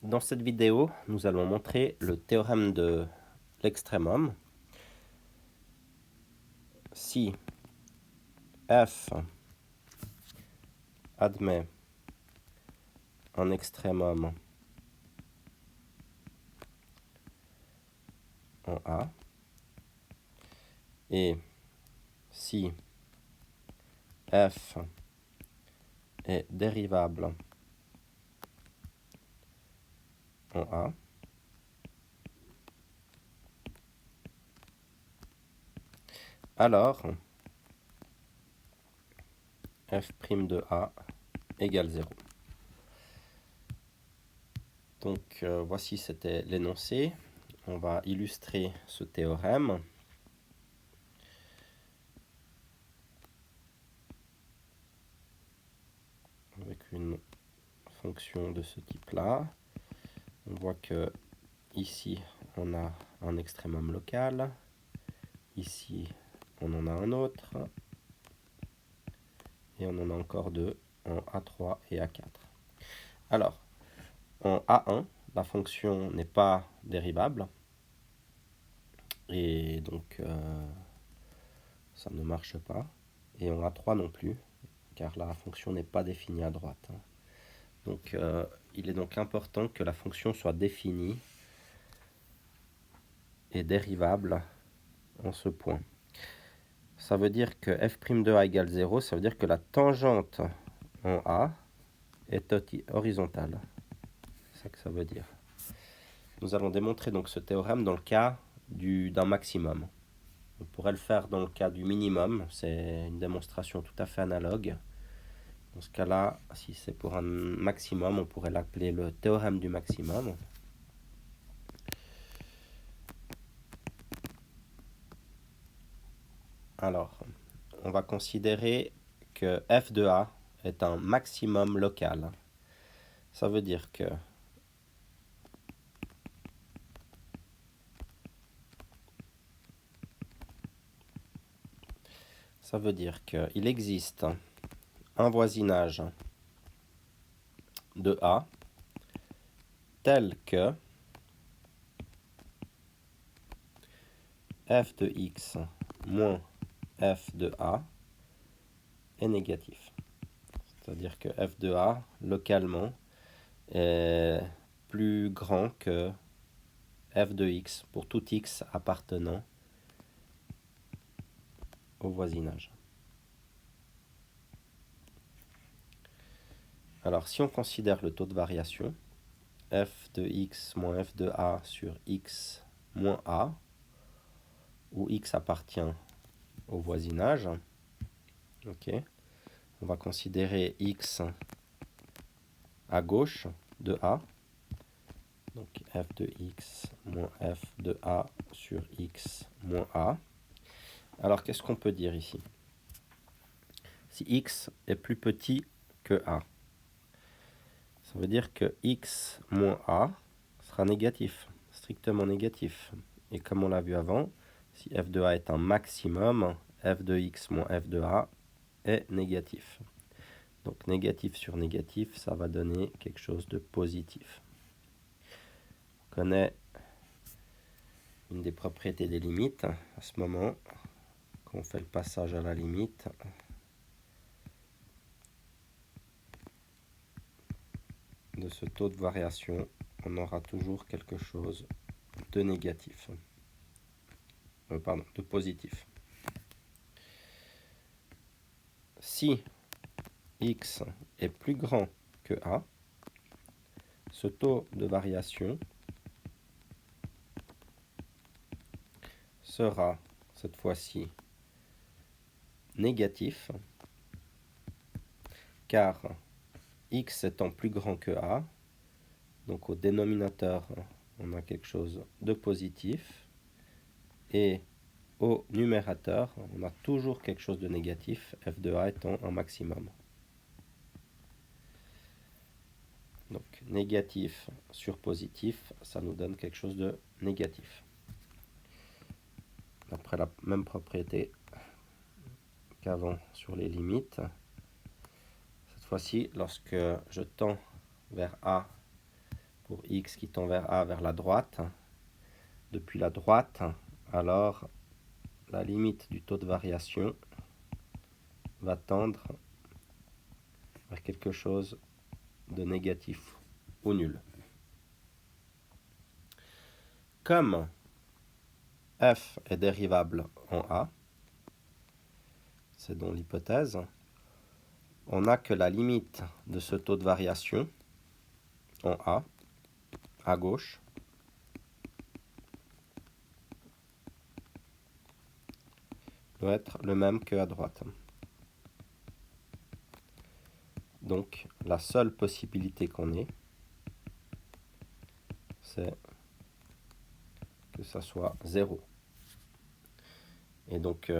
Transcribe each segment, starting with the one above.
Dans cette vidéo, nous allons montrer le théorème de l'extrémum. Si f admet un extrémum en A, et si f est dérivable en A, alors f' de A égale 0. Donc voici, c'était l'énoncé. On va illustrer ce théorème. Avec une fonction de ce type-là. On voit que ici, on a un extrémum local. Ici, on en a un autre. Et on en a encore deux en A3 et A4. Alors, en A1, la fonction n'est pas dérivable. Et donc, ça ne marche pas. Et en A3 non plus, car la fonction n'est pas définie à droite. Donc, il est donc important que la fonction soit définie et dérivable en ce point. Ça veut dire que f' de A égale 0, ça veut dire que la tangente en A est horizontale. C'est ça que ça veut dire. Nous allons démontrer donc ce théorème dans le cas d'un maximum. On pourrait le faire dans le cas du minimum, c'est une démonstration tout à fait analogue. Dans ce cas-là, si c'est pour un maximum, on pourrait l'appeler le théorème du maximum. Alors, on va considérer que f de A est un maximum local. Ça veut dire que qu'il existe un voisinage de A tel que f de x moins f de A est négatif. C'est-à-dire que f de A, localement, est plus grand que f de x pour tout x appartenant au voisinage. Alors, si on considère le taux de variation, f de x moins f de A sur x moins A, où x appartient au voisinage, okay, on va considérer x à gauche de A, donc f de x moins f de A sur x moins A. Alors, qu'est-ce qu'on peut dire ici? Si x est plus petit que A, ça veut dire que x moins A sera négatif, strictement négatif. Et comme on l'a vu avant, si f de A est un maximum, f de x moins f de A est négatif. Donc négatif sur négatif, ça va donner quelque chose de positif. On connaît une des propriétés des limites à ce moment, quand on fait le passage à la limite. De ce taux de variation, on aura toujours quelque chose de négatif. De positif. Si x est plus grand que A, ce taux de variation sera cette fois-ci négatif, car x étant plus grand que A, donc au dénominateur, on a quelque chose de positif, et au numérateur, on a toujours quelque chose de négatif, f de A étant un maximum. Donc négatif sur positif, ça nous donne quelque chose de négatif. Après la même propriété qu'avant sur les limites. Cette fois-ci, lorsque je tends vers A pour x qui tend vers a vers la droite, depuis la droite, alors la limite du taux de variation va tendre vers quelque chose de négatif ou nul. Comme f est dérivable en a, c'est donc l'hypothèse, on n'a que la limite de ce taux de variation en a, à gauche, doit être le même que à droite. Donc la seule possibilité qu'on ait, c'est que ça soit 0. Et donc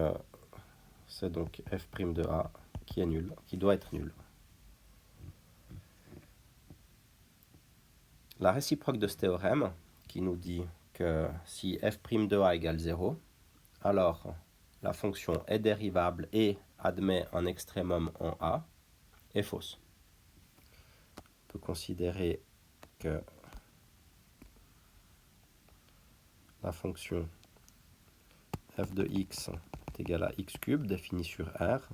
c'est donc f' de a qui est nul, qui doit être nul. La réciproque de ce théorème, qui nous dit que si f' de a égale 0, alors la fonction est dérivable et admet un extrémum en a, est fausse. On peut considérer que la fonction f de x est égale à x cube définie sur R.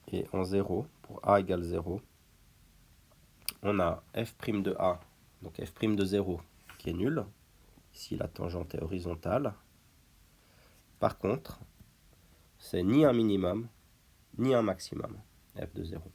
Et en 0, pour a égale 0, on a f' de a, donc f' de 0 qui est nul. Ici, la tangente est horizontale. Par contre, c'est ni un minimum, ni un maximum, f de 0.